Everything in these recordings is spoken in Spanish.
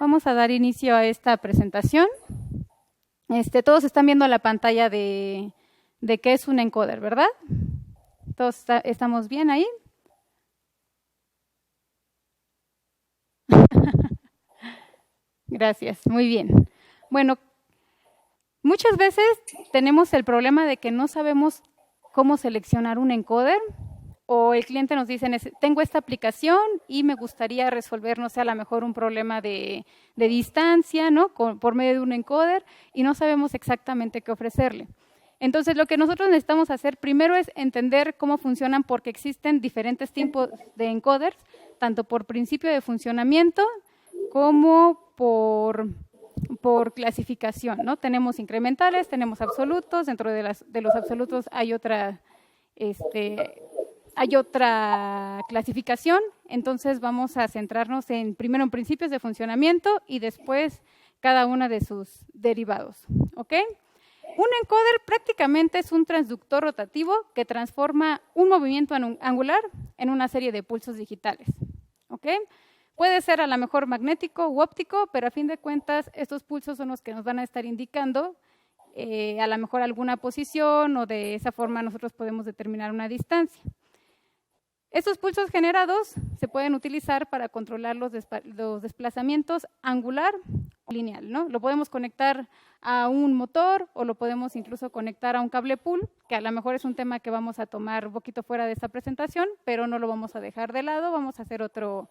Vamos a dar inicio a esta presentación. Todos están viendo la pantalla de qué es un encoder, ¿verdad? ¿Todos estamos bien ahí? Gracias, muy bien. Bueno, muchas veces tenemos el problema de que no sabemos cómo seleccionar un encoder, o el cliente nos dice, tengo esta aplicación y me gustaría resolver, no sé, a lo mejor un problema de distancia, ¿no? Por medio de un encoder, y no sabemos exactamente qué ofrecerle. Entonces, lo que nosotros necesitamos hacer primero es entender cómo funcionan, porque existen diferentes tipos de encoders, tanto por principio de funcionamiento como por clasificación, ¿no? Tenemos incrementales, tenemos absolutos, dentro de los absolutos hay otra clasificación. Entonces vamos a centrarnos primero en principios de funcionamiento y después cada una de sus derivados, ¿ok? Un encoder prácticamente es un transductor rotativo que transforma un movimiento angular en una serie de pulsos digitales, ¿ok? Puede ser a lo mejor magnético u óptico, pero a fin de cuentas estos pulsos son los que nos van a estar indicando a lo mejor alguna posición, o de esa forma nosotros podemos determinar una distancia. Estos pulsos generados se pueden utilizar para controlar los desplazamientos angular o lineal, ¿no? Lo podemos conectar a un motor o lo podemos incluso conectar a un cable pool, que a lo mejor es un tema que vamos a tomar un poquito fuera de esta presentación, pero no lo vamos a dejar de lado. Vamos a hacer otro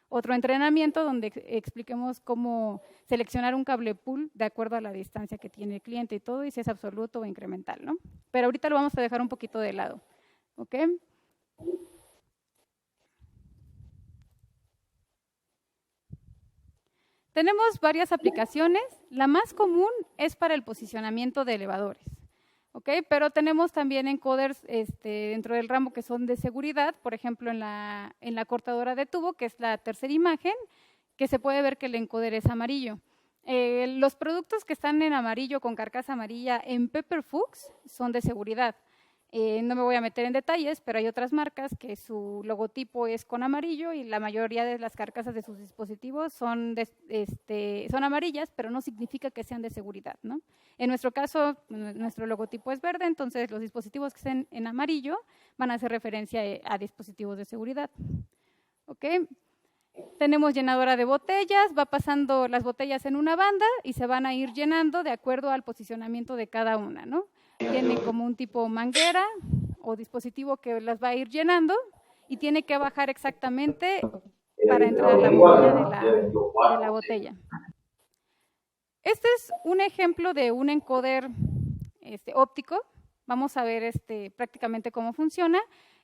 entrenamiento donde expliquemos cómo seleccionar un cable pool de acuerdo a la distancia que tiene el cliente y todo, y si es absoluto o incremental, ¿no? Pero ahorita lo vamos a dejar un poquito de lado, ¿ok? Tenemos varias aplicaciones. La más común es para el posicionamiento de elevadores, ¿ok? Pero tenemos también encoders dentro del ramo que son de seguridad, por ejemplo en la cortadora de tubo, que es la tercera imagen, que se puede ver que el encoder es amarillo. Los productos que están en amarillo con carcasa amarilla en Pepper Fuchs son de seguridad. No me voy a meter en detalles, pero hay otras marcas que su logotipo es con amarillo y la mayoría de las carcasas de sus dispositivos son amarillas, pero no significa que sean de seguridad, ¿no? En nuestro caso, nuestro logotipo es verde, entonces los dispositivos que estén en amarillo van a hacer referencia a dispositivos de seguridad, ¿ok? Tenemos llenadora de botellas, va pasando las botellas en una banda y se van a ir llenando de acuerdo al posicionamiento de cada una, ¿no? Tiene como un tipo manguera o dispositivo que las va a ir llenando y tiene que bajar exactamente para entrar a la bombilla de la botella. Este es un ejemplo de un encoder óptico. Vamos a ver prácticamente cómo funciona.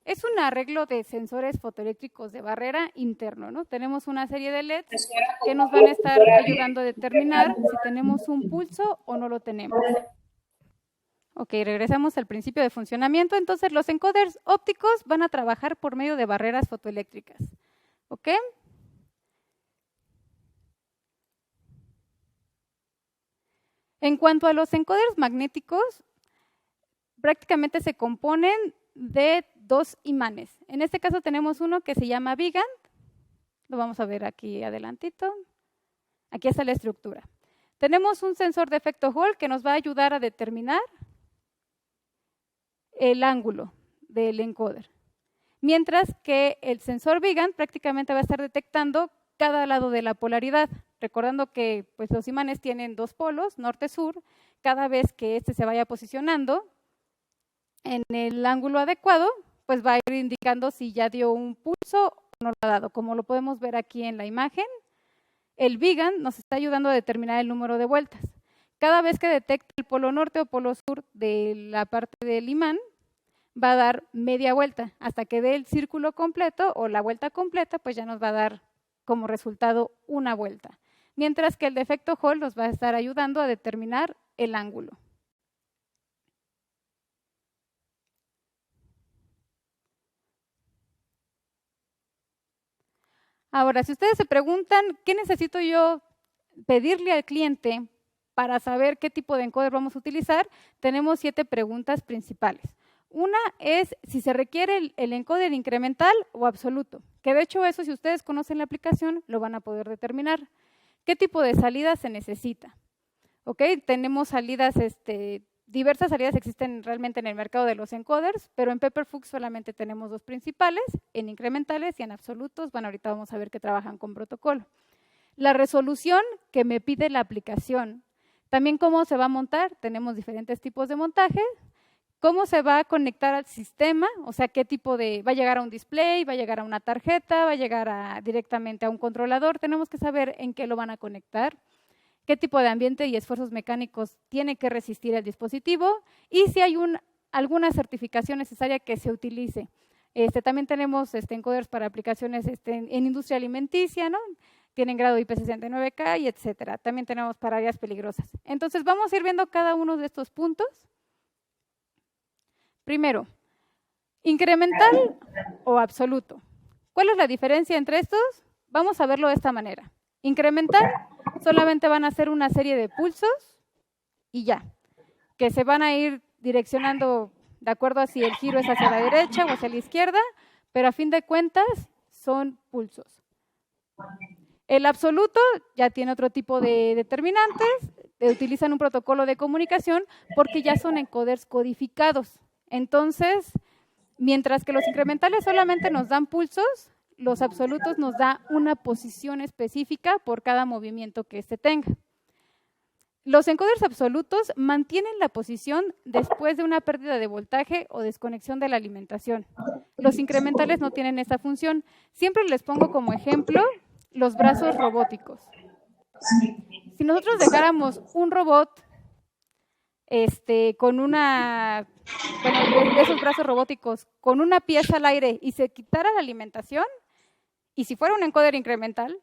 Es un arreglo de sensores fotoeléctricos de barrera interno, ¿no? Tenemos una serie de LEDs que nos van a estar ayudando a determinar si tenemos un pulso o no lo tenemos. Ok, regresamos al principio de funcionamiento. Entonces, los encoders ópticos van a trabajar por medio de barreras fotoeléctricas, ¿ok? En cuanto a los encoders magnéticos, prácticamente se componen de dos imanes. En este caso tenemos uno que se llama Vigand. Lo vamos a ver aquí adelantito. Aquí está la estructura. Tenemos un sensor de efecto Hall que nos va a ayudar a determinar el ángulo del encoder. Mientras que el sensor Vigand prácticamente va a estar detectando cada lado de la polaridad. Recordando que pues, los imanes tienen dos polos, norte-sur. Cada vez que se vaya posicionando en el ángulo adecuado, pues va a ir indicando si ya dio un pulso o no lo ha dado. Como lo podemos ver aquí en la imagen, el Vigand nos está ayudando a determinar el número de vueltas. Cada vez que detecta el polo norte o polo sur de la parte del imán, va a dar media vuelta. Hasta que dé el círculo completo o la vuelta completa, pues ya nos va a dar como resultado una vuelta. Mientras que el de efecto Hall nos va a estar ayudando a determinar el ángulo. Ahora, si ustedes se preguntan, ¿qué necesito yo pedirle al cliente para saber qué tipo de encoder vamos a utilizar? Tenemos 7 preguntas principales. Una es si se requiere el encoder incremental o absoluto, que de hecho eso, si ustedes conocen la aplicación, lo van a poder determinar. ¿Qué tipo de salida se necesita? ¿Ok? Tenemos salidas, diversas salidas existen realmente en el mercado de los encoders, pero en Pepperfux solamente tenemos dos principales, en incrementales y en absolutos. Bueno, ahorita vamos a ver que trabajan con protocolo. La resolución que me pide la aplicación. También cómo se va a montar, tenemos diferentes tipos de montaje. Cómo se va a conectar al sistema, o sea, qué tipo de, va a llegar a un display, va a llegar a una tarjeta, va a llegar directamente a un controlador. Tenemos que saber en qué lo van a conectar, qué tipo de ambiente y esfuerzos mecánicos tiene que resistir el dispositivo y si hay alguna certificación necesaria que se utilice. También tenemos encoders para aplicaciones en industria alimenticia, ¿no? Tienen grado IP69K y etcétera. También tenemos para áreas peligrosas. Entonces, vamos a ir viendo cada uno de estos puntos. Primero, incremental o absoluto. ¿Cuál es la diferencia entre estos? Vamos a verlo de esta manera. Incremental solamente van a ser una serie de pulsos y ya, que se van a ir direccionando de acuerdo a si el giro es hacia la derecha o hacia la izquierda, pero a fin de cuentas son pulsos. El absoluto ya tiene otro tipo de determinantes, utilizan un protocolo de comunicación porque ya son encoders codificados. Entonces, mientras que los incrementales solamente nos dan pulsos, los absolutos nos da una posición específica por cada movimiento que tenga. Los encoders absolutos mantienen la posición después de una pérdida de voltaje o desconexión de la alimentación. Los incrementales no tienen esa función. Siempre les pongo como ejemplo los brazos robóticos. Si nosotros dejáramos un robot con de esos brazos robóticos, con una pieza al aire y se quitara la alimentación, y si fuera un encoder incremental,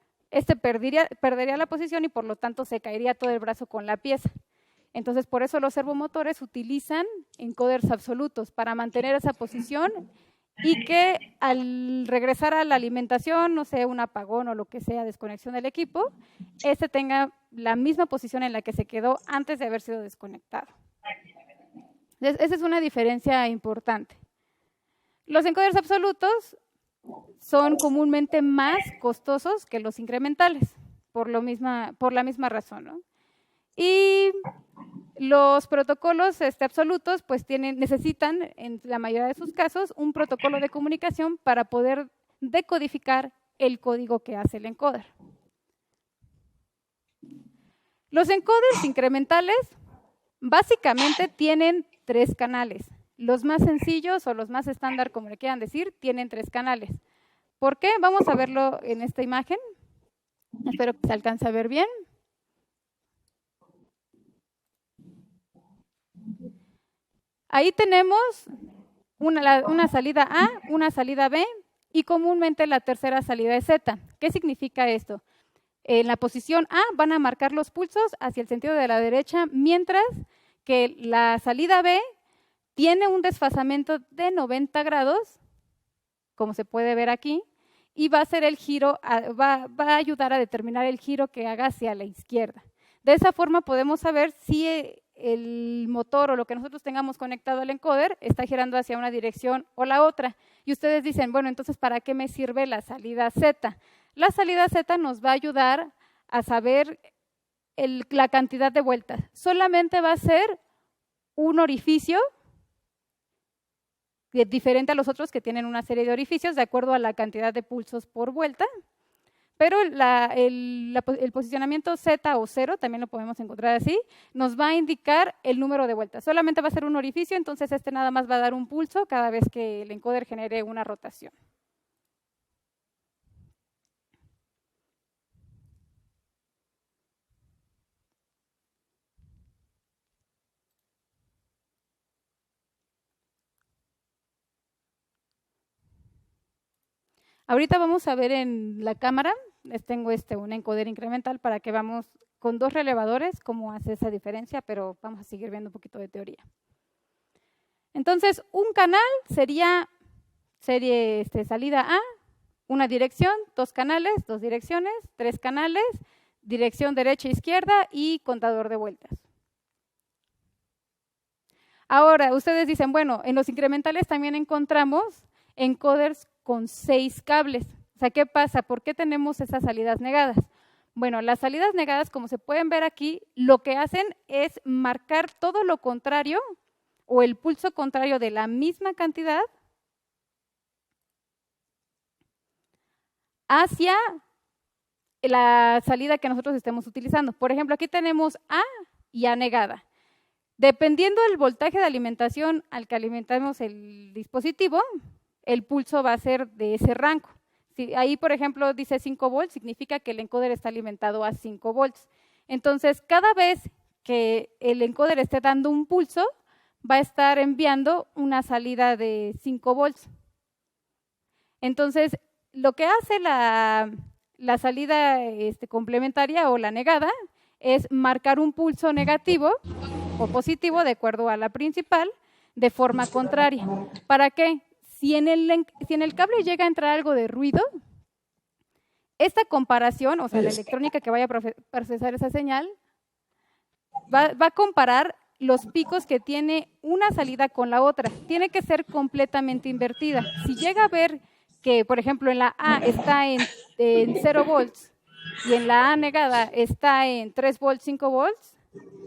perdería la posición y por lo tanto se caería todo el brazo con la pieza. Entonces, por eso los servomotores utilizan encoders absolutos para mantener esa posición y que al regresar a la alimentación, no sé, un apagón o lo que sea, desconexión del equipo, tenga la misma posición en la que se quedó antes de haber sido desconectado. Entonces, esa es una diferencia importante. Los encoders absolutos son comúnmente más costosos que los incrementales, por la misma razón, ¿no? Y los protocolos absolutos pues necesitan, en la mayoría de sus casos, un protocolo de comunicación para poder decodificar el código que hace el encoder. Los encoders incrementales básicamente tienen 3 canales. Los más sencillos o los más estándar, como le quieran decir, tienen 3 canales. ¿Por qué? Vamos a verlo en esta imagen. Espero que se alcance a ver bien. Ahí tenemos una salida A, una salida B y comúnmente la tercera salida es Z. ¿Qué significa esto? En la posición A van a marcar los pulsos hacia el sentido de la derecha, mientras que la salida B tiene un desfasamiento de 90 grados, como se puede ver aquí, y va a hacer el giro, va a ayudar a determinar el giro que haga hacia la izquierda. De esa forma podemos saber si el motor o lo que nosotros tengamos conectado al encoder está girando hacia una dirección o la otra. Y ustedes dicen, bueno, entonces, ¿para qué me sirve la salida Z? La salida Z nos va a ayudar a saber la cantidad de vueltas. Solamente va a ser un orificio diferente a los otros que tienen una serie de orificios de acuerdo a la cantidad de pulsos por vuelta. Pero el posicionamiento Z o 0, también lo podemos encontrar así, nos va a indicar el número de vueltas. Solamente va a ser un orificio, entonces nada más va a dar un pulso cada vez que el encoder genere una rotación. Ahorita vamos a ver en la cámara, les tengo un encoder incremental para que veamos con 2 relevadores cómo hace esa diferencia, pero vamos a seguir viendo un poquito de teoría. Entonces, un canal sería serie salida A, una dirección, 2 canales, 2 direcciones, 3 canales, dirección derecha e izquierda y contador de vueltas. Ahora, ustedes dicen, bueno, en los incrementales también encontramos encoders con 6 cables. O sea, ¿qué pasa? ¿Por qué tenemos esas salidas negadas? Bueno, las salidas negadas, como se pueden ver aquí, lo que hacen es marcar todo lo contrario o el pulso contrario de la misma cantidad hacia la salida que nosotros estemos utilizando. Por ejemplo, aquí tenemos A y A negada. Dependiendo del voltaje de alimentación al que alimentamos el dispositivo, el pulso va a ser de ese rango. Si ahí, por ejemplo, dice 5 volts, significa que el encoder está alimentado a 5 volts. Entonces, cada vez que el encoder esté dando un pulso, va a estar enviando una salida de 5 volts. Entonces, lo que hace la salida complementaria o la negada es marcar un pulso negativo o positivo de acuerdo a la principal de forma contraria. ¿Para qué? Si en el cable llega a entrar algo de ruido, esta comparación, o sea, la electrónica que vaya a procesar esa señal, va a comparar los picos que tiene una salida con la otra. Tiene que ser completamente invertida. Si llega a ver que, por ejemplo, en la A está en 0 volts y en la A negada está en 3 volts, 5 volts,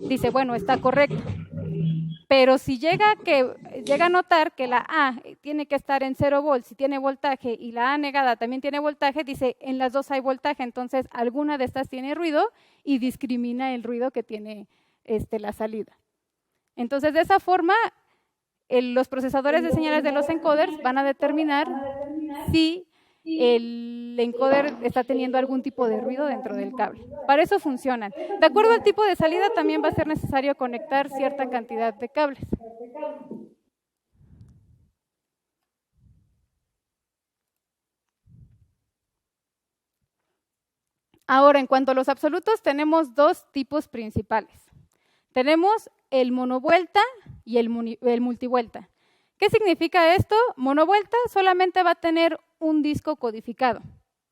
dice, bueno, está correcto. Pero si llega a notar que la A tiene que estar en 0 volts y tiene voltaje y la A negada también tiene voltaje, dice, en las dos hay voltaje, entonces alguna de estas tiene ruido y discrimina el ruido que tiene la salida. Entonces, de esa forma, los procesadores de señales de los encoders van a determinar si el encoder está teniendo algún tipo de ruido dentro del cable. Para eso funcionan. De acuerdo al tipo de salida, también va a ser necesario conectar cierta cantidad de cables. Ahora, en cuanto a los absolutos, tenemos dos tipos principales. Tenemos el monovuelta y el multivuelta. ¿Qué significa esto? Monovuelta solamente va a tener un disco codificado,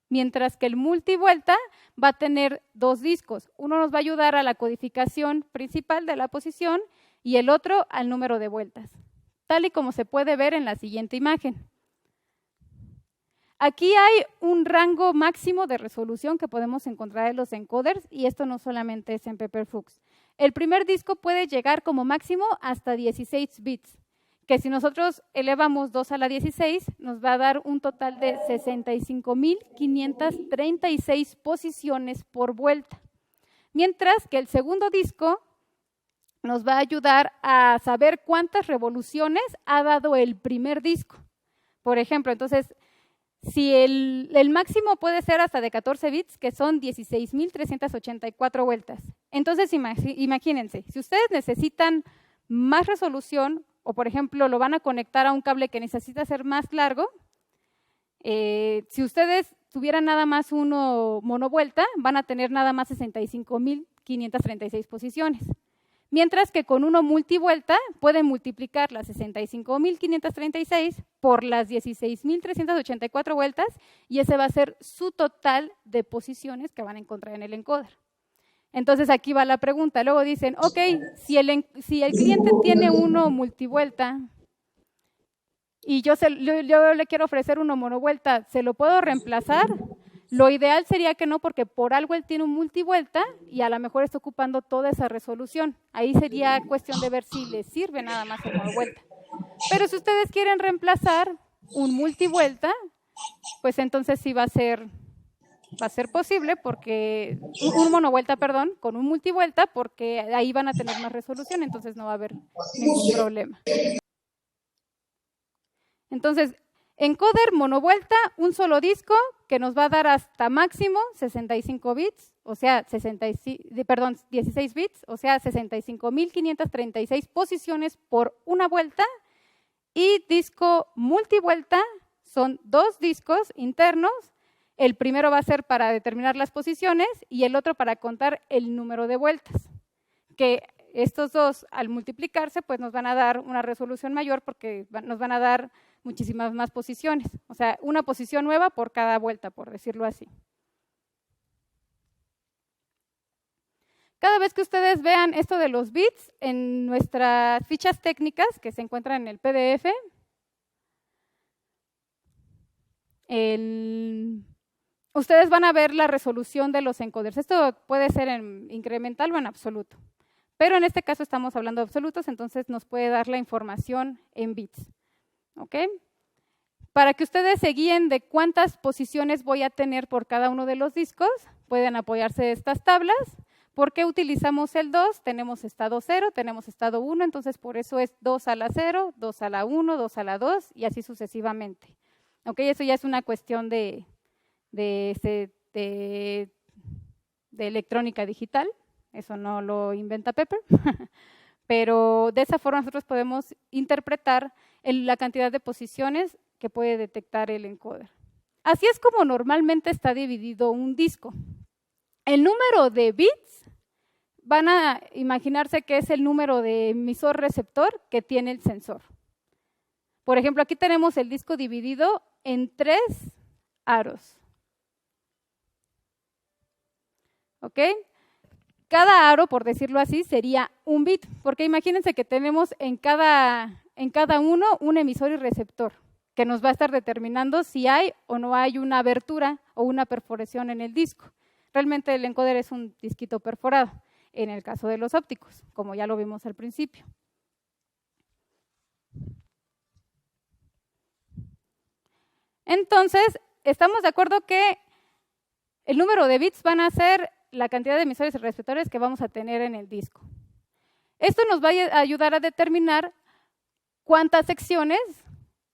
mientras que el multivuelta va a tener dos discos. Uno nos va a ayudar a la codificación principal de la posición y el otro al número de vueltas, tal y como se puede ver en la siguiente imagen. Aquí hay un rango máximo de resolución que podemos encontrar en los encoders y esto no solamente es en Pepperfuchs. El primer disco puede llegar como máximo hasta 16 bits, que si nosotros elevamos 2 a la 16 nos va a dar un total de 65.536 posiciones por vuelta. Mientras que el segundo disco nos va a ayudar a saber cuántas revoluciones ha dado el primer disco. Por ejemplo, entonces, si el máximo puede ser hasta de 14 bits, que son 16.384 vueltas. Entonces, imagínense, si ustedes necesitan más resolución, o por ejemplo, lo van a conectar a un cable que necesita ser más largo, si ustedes tuvieran nada más uno monovuelta, van a tener nada más 65.536 posiciones. Mientras que con uno multivuelta pueden multiplicar las 65.536 por las 16.384 vueltas y ese va a ser su total de posiciones que van a encontrar en el encoder. Entonces aquí va la pregunta. Luego dicen, ok, si el cliente tiene uno multivuelta y yo le quiero ofrecer uno monovuelta, ¿se lo puedo reemplazar? Lo ideal sería que no, porque por algo él tiene un multivuelta y a lo mejor está ocupando toda esa resolución. Ahí sería cuestión de ver si le sirve nada más el monovuelta. Pero si ustedes quieren reemplazar un multivuelta, pues entonces sí va a ser posible, porque un monovuelta, perdón, con un multivuelta, porque ahí van a tener más resolución, entonces no va a haber ningún problema. Entonces, encoder monovuelta, un solo disco que nos va a dar hasta máximo 65 bits, o sea, 16 bits, o sea, 65.536 posiciones por una vuelta, y disco multivuelta son dos discos internos. El primero va a ser para determinar las posiciones y el otro para contar el número de vueltas, que estos dos al multiplicarse pues nos van a dar una resolución mayor porque nos van a dar muchísimas más posiciones, o sea, una posición nueva por cada vuelta, por decirlo así. Cada vez que ustedes vean esto de los bits en nuestras fichas técnicas que se encuentran en el PDF, ustedes van a ver la resolución de los encoders. Esto puede ser en incremental o en absoluto, pero en este caso estamos hablando de absolutos, entonces nos puede dar la información en bits. ¿Ok? Para que ustedes se guíen de cuántas posiciones voy a tener por cada uno de los discos, pueden apoyarse de estas tablas. ¿Por qué utilizamos el 2? Tenemos estado 0, tenemos estado 1, entonces por eso es 2 a la 0, 2 a la 1, 2 a la 2 y así sucesivamente. ¿Ok? Eso ya es una cuestión de electrónica digital, eso no lo inventa Pepper, pero de esa forma nosotros podemos interpretar la cantidad de posiciones que puede detectar el encoder. Así es como normalmente está dividido un disco. El número de bits van a imaginarse que es el número de emisor-receptor que tiene el sensor. Por ejemplo, aquí tenemos el disco dividido en 3 aros. ¿Ok? Cada aro, por decirlo así, sería un bit, porque imagínense que tenemos en cada uno un emisor y receptor, que nos va a estar determinando si hay o no hay una abertura o una perforación en el disco. Realmente el encoder es un disquito perforado, en el caso de los ópticos, como ya lo vimos al principio. Entonces, estamos de acuerdo que el número de bits van a ser la cantidad de emisores y receptores que vamos a tener en el disco. Esto nos va a ayudar a determinar cuántas secciones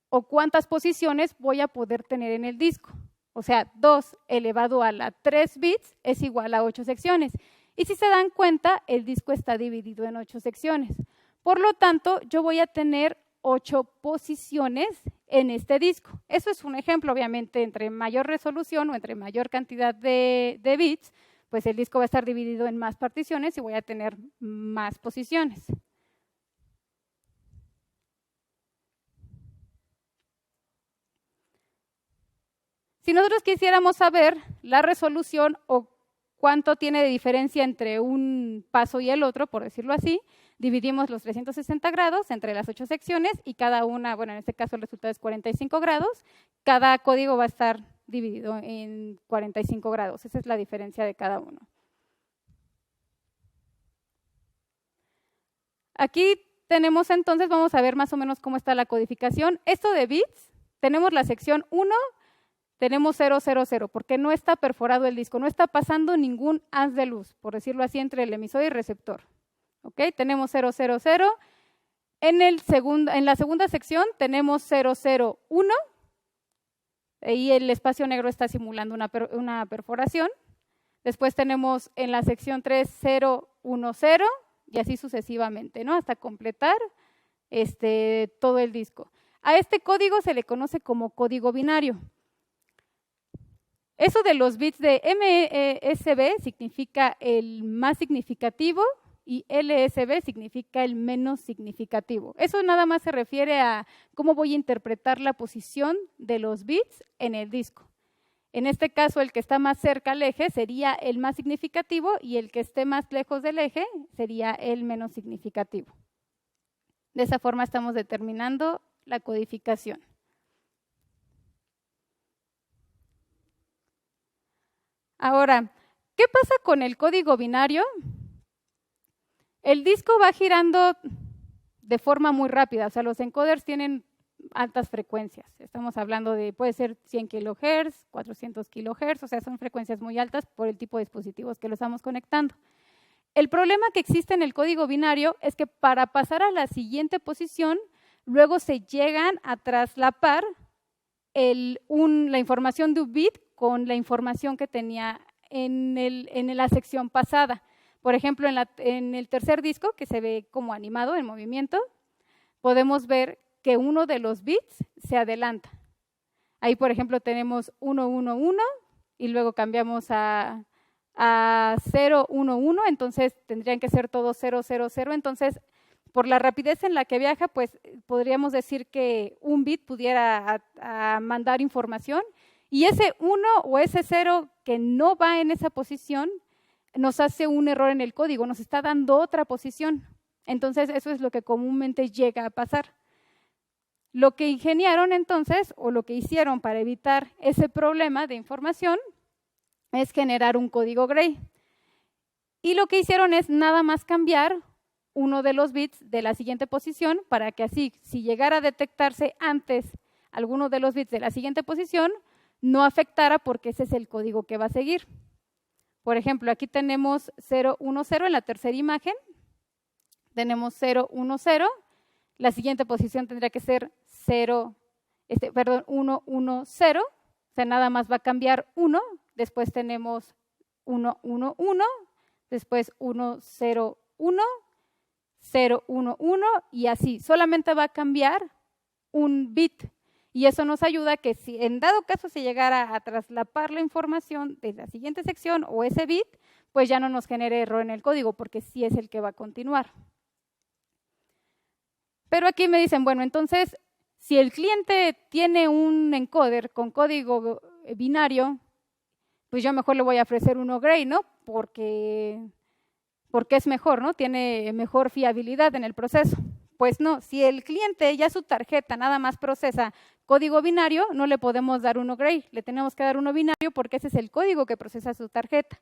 o cuántas posiciones voy a poder tener en el disco. O sea, 2 elevado a la 3 bits es igual a 8 secciones. Y si se dan cuenta, el disco está dividido en 8 secciones. Por lo tanto, yo voy a tener 8 posiciones en este disco. Eso es un ejemplo, obviamente, entre mayor resolución o entre mayor cantidad de bits, pues el disco va a estar dividido en más particiones y voy a tener más posiciones. Si nosotros quisiéramos saber la resolución o cuánto tiene de diferencia entre un paso y el otro, por decirlo así, dividimos los 360 grados entre las 8 secciones y cada una, bueno, en este caso el resultado es 45 grados, cada código va a estar dividido en 45 grados, esa es la diferencia de cada uno. Aquí tenemos entonces, vamos a ver más o menos cómo está la codificación. Esto de bits, tenemos la sección 1, tenemos 000, porque no está perforado el disco, no está pasando ningún haz de luz, por decirlo así, entre el emisor y el receptor. ¿Ok? Tenemos 000. En la segunda sección tenemos 001, ahí el espacio negro está simulando una perforación. Después tenemos en la sección 3010 y así sucesivamente, ¿no? Hasta completar todo el disco. A este código se le conoce como código binario. Eso de los bits de MSB significa el más significativo y LSB significa el menos significativo. Eso nada más se refiere a cómo voy a interpretar la posición de los bits en el disco. En este caso, el que está más cerca al eje sería el más significativo y el que esté más lejos del eje sería el menos significativo. De esa forma estamos determinando la codificación. Ahora, ¿qué pasa con el código binario? El disco va girando de forma muy rápida, o sea, los encoders tienen altas frecuencias. Estamos hablando de, puede ser 100 kHz, 400 kHz, o sea, son frecuencias muy altas por el tipo de dispositivos que lo estamos conectando. El problema que existe en el código binario es que para pasar a la siguiente posición, luego se llegan a traslapar la información de un bit con la información que tenía en la sección pasada. Por ejemplo, en el tercer disco, que se ve como animado en movimiento, podemos ver que uno de los bits se adelanta. Ahí, por ejemplo, tenemos 111 y luego cambiamos a 011, entonces tendrían que ser todos 000. Entonces, por la rapidez en la que viaja, pues podríamos decir que un bit pudiera mandar información y ese 1 o ese 0 que no va en esa posición nos hace un error en el código, nos está dando otra posición. Entonces, eso es lo que comúnmente llega a pasar. Lo que ingeniaron entonces, o lo que hicieron para evitar ese problema de información, es generar un código Gray. Y lo que hicieron es nada más cambiar uno de los bits de la siguiente posición para que así, si llegara a detectarse antes alguno de los bits de la siguiente posición, no afectara porque ese es el código que va a seguir. Por ejemplo, aquí tenemos 0, 1, 0 en la tercera imagen. Tenemos 0, 1, 0. La siguiente posición tendría que ser 1, 1, 0. O sea, nada más va a cambiar 1. Después tenemos 1, 1, 1. Después 1, 0, 1. 0, 1, 1. Y así. Solamente va a cambiar un bit. Y eso nos ayuda a que si en dado caso se llegara a traslapar la información de la siguiente sección o ese bit, pues ya no nos genere error en el código, porque sí es el que va a continuar. Pero aquí me dicen, bueno, entonces, si el cliente tiene un encoder con código binario, pues yo mejor le voy a ofrecer uno Gray, ¿no? Porque es mejor, ¿no? Tiene mejor fiabilidad en el proceso. Pues no, si el cliente ya su tarjeta nada más procesa código binario, no le podemos dar uno Gray, le tenemos que dar uno binario porque ese es el código que procesa su tarjeta.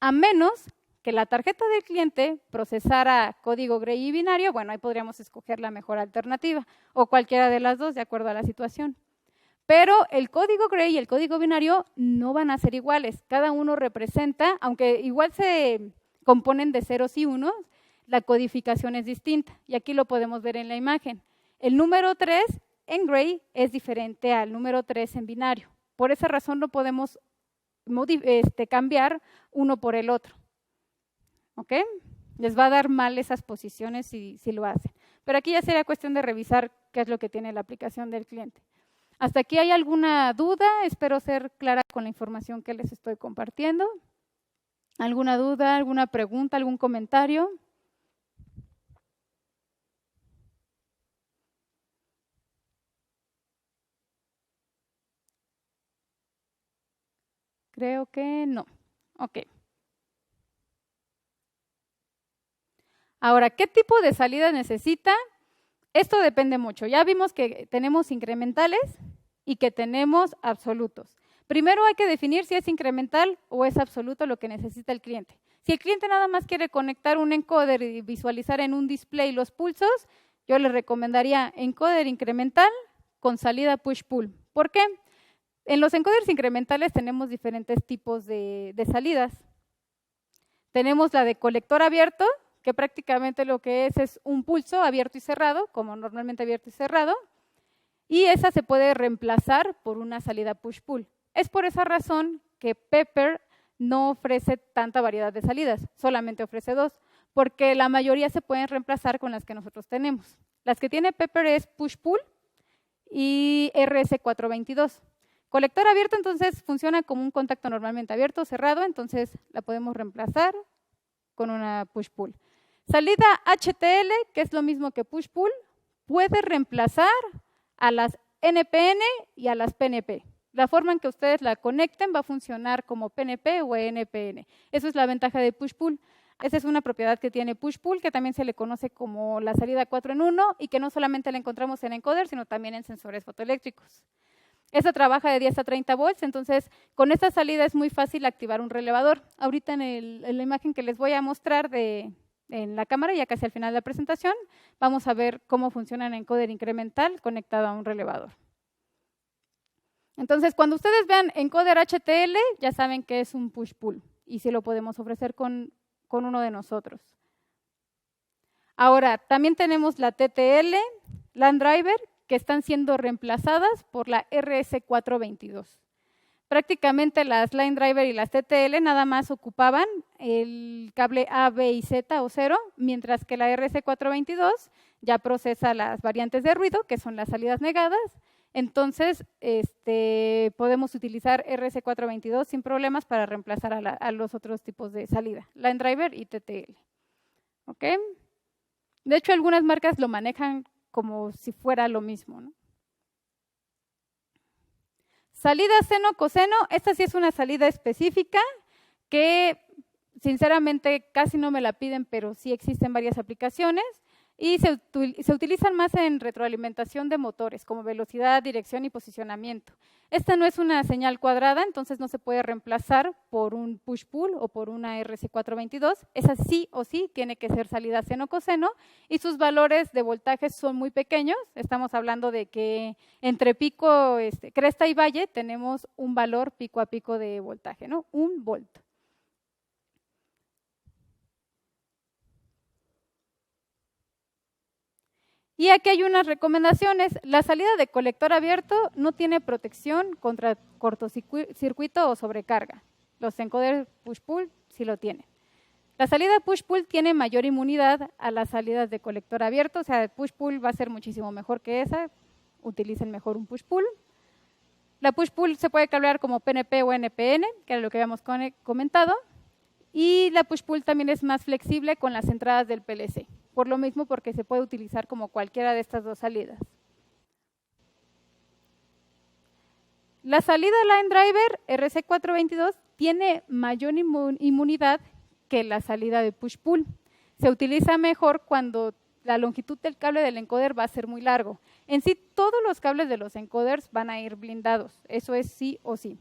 A menos que la tarjeta del cliente procesara código Gray y binario, bueno, ahí podríamos escoger la mejor alternativa, o cualquiera de las dos, de acuerdo a la situación. Pero el código Gray y el código binario no van a ser iguales. Cada uno representa, aunque igual se componen de ceros y unos, la codificación es distinta. Y aquí lo podemos ver en la imagen. El número 3 en Gray es diferente al número 3 en binario. Por esa razón no podemos cambiar uno por el otro. ¿Ok? Les va a dar mal esas posiciones si lo hacen. Pero aquí ya sería cuestión de revisar qué es lo que tiene la aplicación del cliente. ¿Hasta aquí hay alguna duda? Espero ser clara con la información que les estoy compartiendo. ¿Alguna duda, alguna pregunta, algún comentario? Creo que no. Ok. Ahora, ¿qué tipo de salida necesita? Esto depende mucho. Ya vimos que tenemos incrementales y que tenemos absolutos. Primero hay que definir si es incremental o es absoluto lo que necesita el cliente. Si el cliente nada más quiere conectar un encoder y visualizar en un display los pulsos, yo le recomendaría encoder incremental con salida push-pull. ¿Por qué? En los encoders incrementales tenemos diferentes tipos de salidas. Tenemos la de colector abierto, que prácticamente lo que es un pulso abierto y cerrado, como normalmente abierto y cerrado, y esa se puede reemplazar por una salida push-pull. Es por esa razón que Pepper no ofrece tanta variedad de salidas, solamente ofrece 2, porque la mayoría se pueden reemplazar con las que nosotros tenemos. Las que tiene Pepper es push-pull y RS422. Colector abierto, entonces, funciona como un contacto normalmente abierto o cerrado, entonces la podemos reemplazar con una push-pull. Salida HTL, que es lo mismo que push-pull, puede reemplazar a las NPN y a las PNP. La forma en que ustedes la conecten va a funcionar como PNP o NPN. Eso es la ventaja de push-pull. Esa es una propiedad que tiene push-pull, que también se le conoce como la salida 4 en 1 y que no solamente la encontramos en encoder, sino también en sensores fotoeléctricos. Esa trabaja de 10 a 30 volts, entonces con esta salida es muy fácil activar un relevador. Ahorita en la imagen que les voy a mostrar en la cámara, ya casi al final de la presentación, vamos a ver cómo funciona un encoder incremental conectado a un relevador. Entonces, cuando ustedes vean encoder HTL, ya saben que es un push-pull y sí lo podemos ofrecer con uno de nosotros. Ahora, también tenemos la TTL, LAN Driver, que están siendo reemplazadas por la RS422. Prácticamente las Line Driver y las TTL nada más ocupaban el cable A, B y Z o 0, mientras que la RS422 ya procesa las variantes de ruido, que son las salidas negadas. Entonces, podemos utilizar RS422 sin problemas para reemplazar a los otros tipos de salida, Line Driver y TTL. ¿Ok? De hecho, algunas marcas lo manejan como si fuera lo mismo, ¿no? Salida seno-coseno, esta sí es una salida específica que sinceramente casi no me la piden, pero sí existen varias aplicaciones. y se utilizan más en retroalimentación de motores, como velocidad, dirección y posicionamiento. Esta no es una señal cuadrada, entonces no se puede reemplazar por un push-pull o por una RC422. Esa sí o sí tiene que ser salida seno-coseno y sus valores de voltaje son muy pequeños. Estamos hablando de que entre pico, cresta y valle tenemos un valor pico a pico de voltaje, ¿no? 1 volt. Y aquí hay unas recomendaciones. La salida de colector abierto no tiene protección contra cortocircuito o sobrecarga. Los encoders push-pull sí lo tienen. La salida push-pull tiene mayor inmunidad a las salidas de colector abierto, o sea, push-pull va a ser muchísimo mejor que esa. Utilicen mejor un push-pull. La push-pull se puede cablear como PNP o NPN, que era lo que habíamos comentado. Y la push-pull también es más flexible con las entradas del PLC. Por lo mismo, porque se puede utilizar como cualquiera de estas dos salidas. La salida Line Driver RC422 tiene mayor inmunidad que la salida de push-pull. Se utiliza mejor cuando la longitud del cable del encoder va a ser muy largo. En sí, todos los cables de los encoders van a ir blindados. Eso es sí o sí.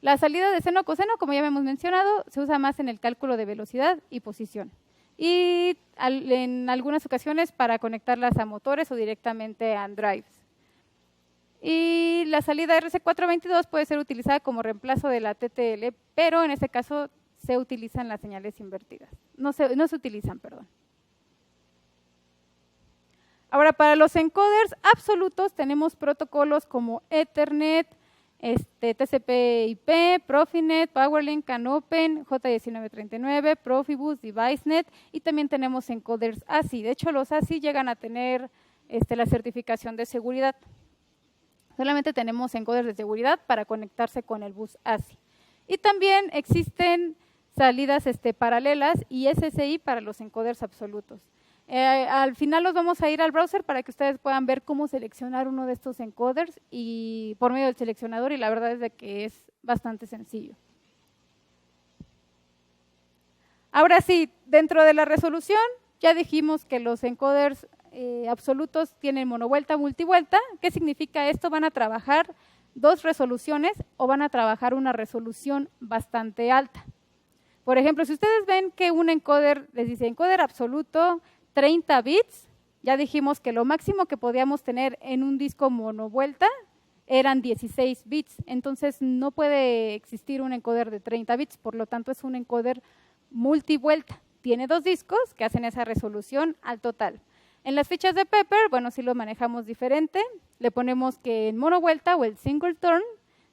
La salida de seno-coseno, como ya hemos mencionado, se usa más en el cálculo de velocidad y posición. Y en algunas ocasiones para conectarlas a motores o directamente a drives. Y la salida RC422 puede ser utilizada como reemplazo de la TTL, pero en este caso se utilizan las señales invertidas. No se utilizan, perdón. Ahora, para los encoders absolutos tenemos protocolos como Ethernet, TCP/IP, Profinet, PowerLink, CANopen, J1939, Profibus, DeviceNet y también tenemos encoders ASI. De hecho, los ASI llegan a tener la certificación de seguridad. Solamente tenemos encoders de seguridad para conectarse con el bus ASI. Y también existen salidas paralelas y SSI para los encoders absolutos. Al final los vamos a ir al browser para que ustedes puedan ver cómo seleccionar uno de estos encoders y por medio del seleccionador, y la verdad es de que es bastante sencillo. Ahora sí, dentro de la resolución ya dijimos que los encoders absolutos tienen monovuelta, multivuelta. ¿Qué significa esto? Van a trabajar 2 resoluciones o van a trabajar una resolución bastante alta. Por ejemplo, si ustedes ven que un encoder les dice encoder absoluto 30 bits, ya dijimos que lo máximo que podíamos tener en un disco monovuelta eran 16 bits, entonces no puede existir un encoder de 30 bits, por lo tanto es un encoder multivuelta. Tiene 2 discos que hacen esa resolución al total. En las fichas de Pepper, bueno, sí lo manejamos diferente, le ponemos que en monovuelta o el single turn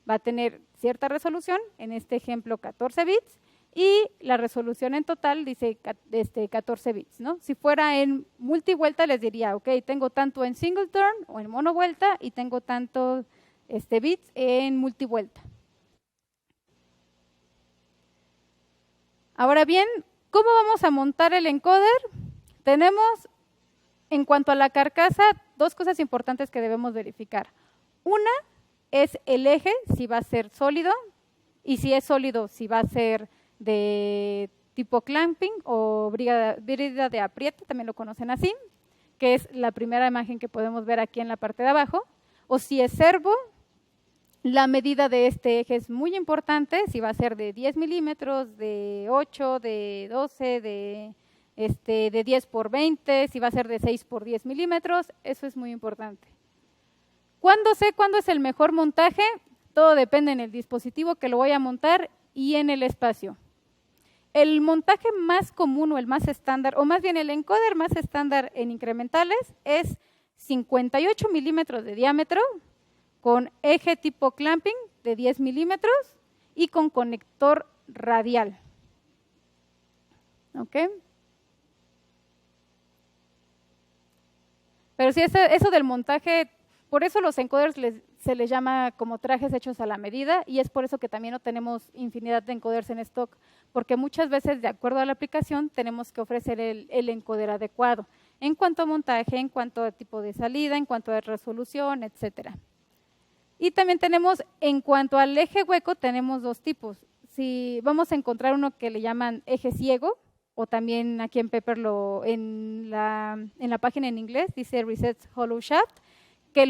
va a tener cierta resolución, en este ejemplo 14 bits, y la resolución en total dice 14 bits, ¿no? Si fuera en multivuelta les diría, ok, tengo tanto en single turn o en monovuelta y tengo tanto bits en multivuelta. Ahora bien, ¿cómo vamos a montar el encoder? Tenemos, en cuanto a la carcasa, 2 cosas importantes que debemos verificar. Una es el eje, si va a ser sólido, y si es sólido, si va a ser de tipo clamping o brida de apriete, también lo conocen así, que es la primera imagen que podemos ver aquí en la parte de abajo, o si es servo, la medida de este eje es muy importante, si va a ser de 10 milímetros, de 8, de 12, de 10 por 20, si va a ser de 6 por 10 milímetros, eso es muy importante. ¿Cuándo sé cuándo es el mejor montaje? Todo depende en el dispositivo que lo voy a montar y en el espacio. El montaje más común o el más estándar, o más bien el encoder más estándar en incrementales es 58 milímetros de diámetro con eje tipo clamping de 10 milímetros y con conector radial. ¿Ok? Pero sí, eso del montaje, por eso los encoders se les llama como trajes hechos a la medida y es por eso que también no tenemos infinidad de encoders en stock, porque muchas veces, de acuerdo a la aplicación, tenemos que ofrecer el encoder adecuado en cuanto a montaje, en cuanto a tipo de salida, en cuanto a resolución, etcétera. Y también tenemos, en cuanto al eje hueco, tenemos 2 tipos. Si vamos a encontrar uno que le llaman eje ciego, o también aquí en Pepper en la página en inglés dice Reset Hollow Shaft, que a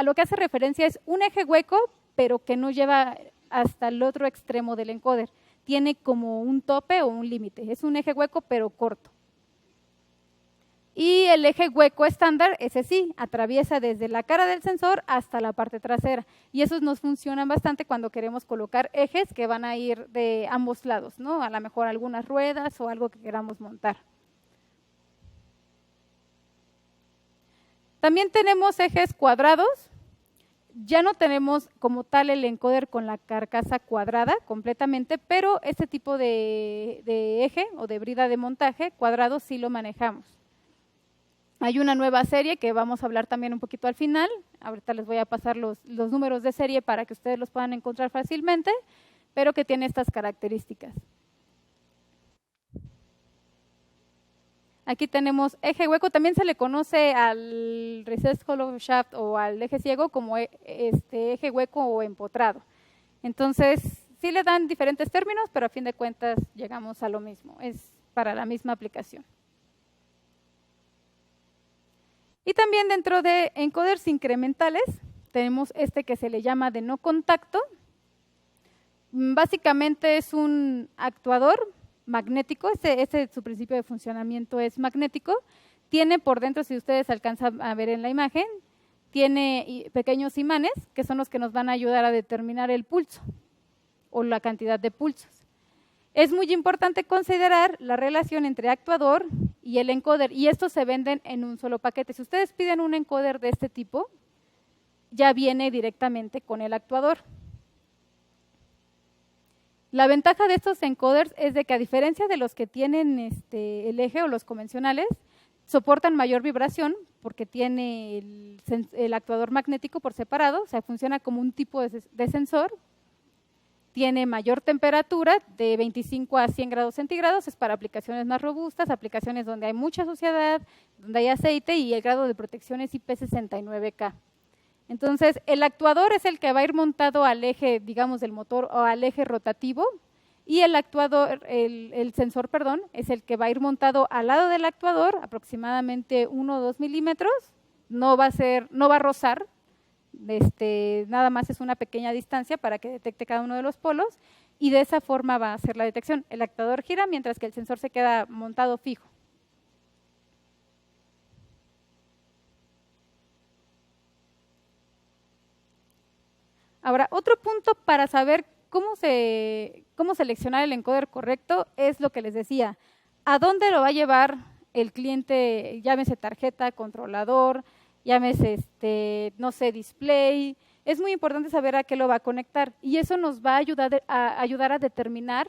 lo que hace referencia es un eje hueco, pero que no lleva hasta el otro extremo del encoder. Tiene como un tope o un límite. Es un eje hueco, pero corto. Y el eje hueco estándar, ese sí, atraviesa desde la cara del sensor hasta la parte trasera. Y esos nos funcionan bastante cuando queremos colocar ejes que van a ir de ambos lados, ¿no? A lo mejor algunas ruedas o algo que queramos montar. También tenemos ejes cuadrados. Ya no tenemos como tal el encoder con la carcasa cuadrada completamente, pero este tipo de eje o de brida de montaje cuadrado sí lo manejamos. Hay una nueva serie que vamos a hablar también un poquito al final. Ahorita les voy a pasar los números de serie para que ustedes los puedan encontrar fácilmente, pero que tiene estas características. Aquí tenemos eje hueco, también se le conoce al Recessed Hollow Shaft o al eje ciego como eje hueco o empotrado. Entonces, sí le dan diferentes términos, pero a fin de cuentas llegamos a lo mismo, es para la misma aplicación. Y también dentro de encoders incrementales tenemos este que se le llama de no contacto. Básicamente es un actuador magnético, su principio de funcionamiento es magnético. Tiene por dentro, si ustedes alcanzan a ver en la imagen, tiene pequeños imanes que son los que nos van a ayudar a determinar el pulso o la cantidad de pulsos. Es muy importante considerar la relación entre actuador y el encoder, y estos se venden en un solo paquete. Si ustedes piden un encoder de este tipo, ya viene directamente con el actuador. La ventaja de estos encoders es de que a diferencia de los que tienen el eje o los convencionales, soportan mayor vibración porque tiene el actuador magnético por separado, o sea, funciona como un tipo de sensor. Tiene mayor temperatura, de 25 a 100 grados centígrados, es para aplicaciones más robustas, aplicaciones donde hay mucha suciedad, donde hay aceite, y el grado de protección es IP69K. Entonces, el actuador es el que va a ir montado al eje, digamos, del motor o al eje rotativo, y el sensor, es el que va a ir montado al lado del actuador, aproximadamente 1 o 2 milímetros, no va a rozar, nada más es una pequeña distancia para que detecte cada uno de los polos, y de esa forma va a hacer la detección. El actuador gira mientras que el sensor se queda montado fijo. Ahora, otro punto para saber cómo seleccionar el encoder correcto es lo que les decía. ¿A dónde lo va a llevar el cliente? Llámese tarjeta, controlador, llámese, no sé, display. Es muy importante saber a qué lo va a conectar, y eso nos va a ayudar a determinar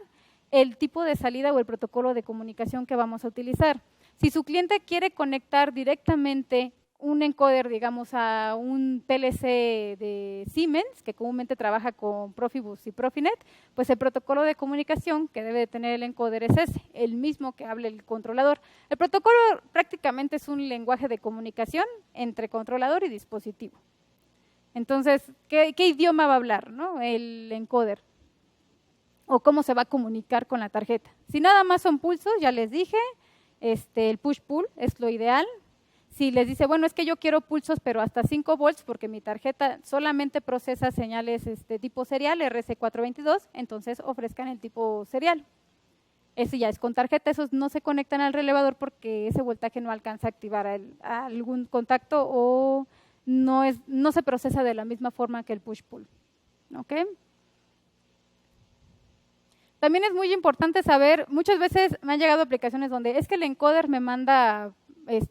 el tipo de salida o el protocolo de comunicación que vamos a utilizar. Si su cliente quiere conectar directamente un encoder, digamos, a un PLC de Siemens, que comúnmente trabaja con Profibus y Profinet, pues el protocolo de comunicación que debe de tener el encoder es ese, el mismo que hable el controlador. El protocolo prácticamente es un lenguaje de comunicación entre controlador y dispositivo. Entonces, ¿qué idioma va a hablar, ¿no? El encoder? O cómo se va a comunicar con la tarjeta. Si nada más son pulsos, ya les dije, el push-pull es lo ideal. Si les dice, bueno, es que yo quiero pulsos, pero hasta 5 volts, porque mi tarjeta solamente procesa señales tipo serial, RC422, entonces ofrezcan el tipo serial. Ese ya es con tarjeta, esos no se conectan al relevador porque ese voltaje no alcanza a activar a algún contacto o no se procesa de la misma forma que el push-pull. ¿Okay? También es muy importante saber, muchas veces me han llegado aplicaciones donde es que el encoder me manda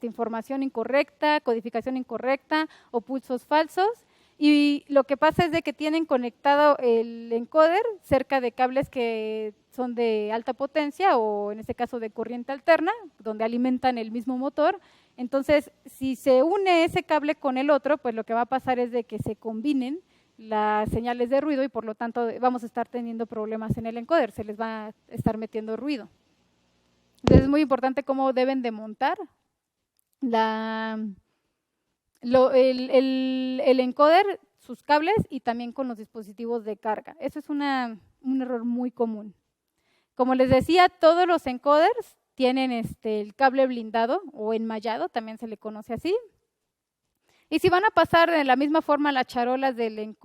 información incorrecta, codificación incorrecta o pulsos falsos, y lo que pasa es de que tienen conectado el encoder cerca de cables que son de alta potencia o en este caso de corriente alterna, donde alimentan el mismo motor. Entonces, si se une ese cable con el otro, pues lo que va a pasar es de que se combinen las señales de ruido y por lo tanto vamos a estar teniendo problemas en el encoder, se les va a estar metiendo ruido. Entonces es muy importante cómo deben de montar el encoder, sus cables y también con los dispositivos de carga. Eso es un error muy común. Como les decía, todos los encoders tienen el cable blindado o enmallado, también se le conoce así. Y si van a pasar de la misma forma las charolas del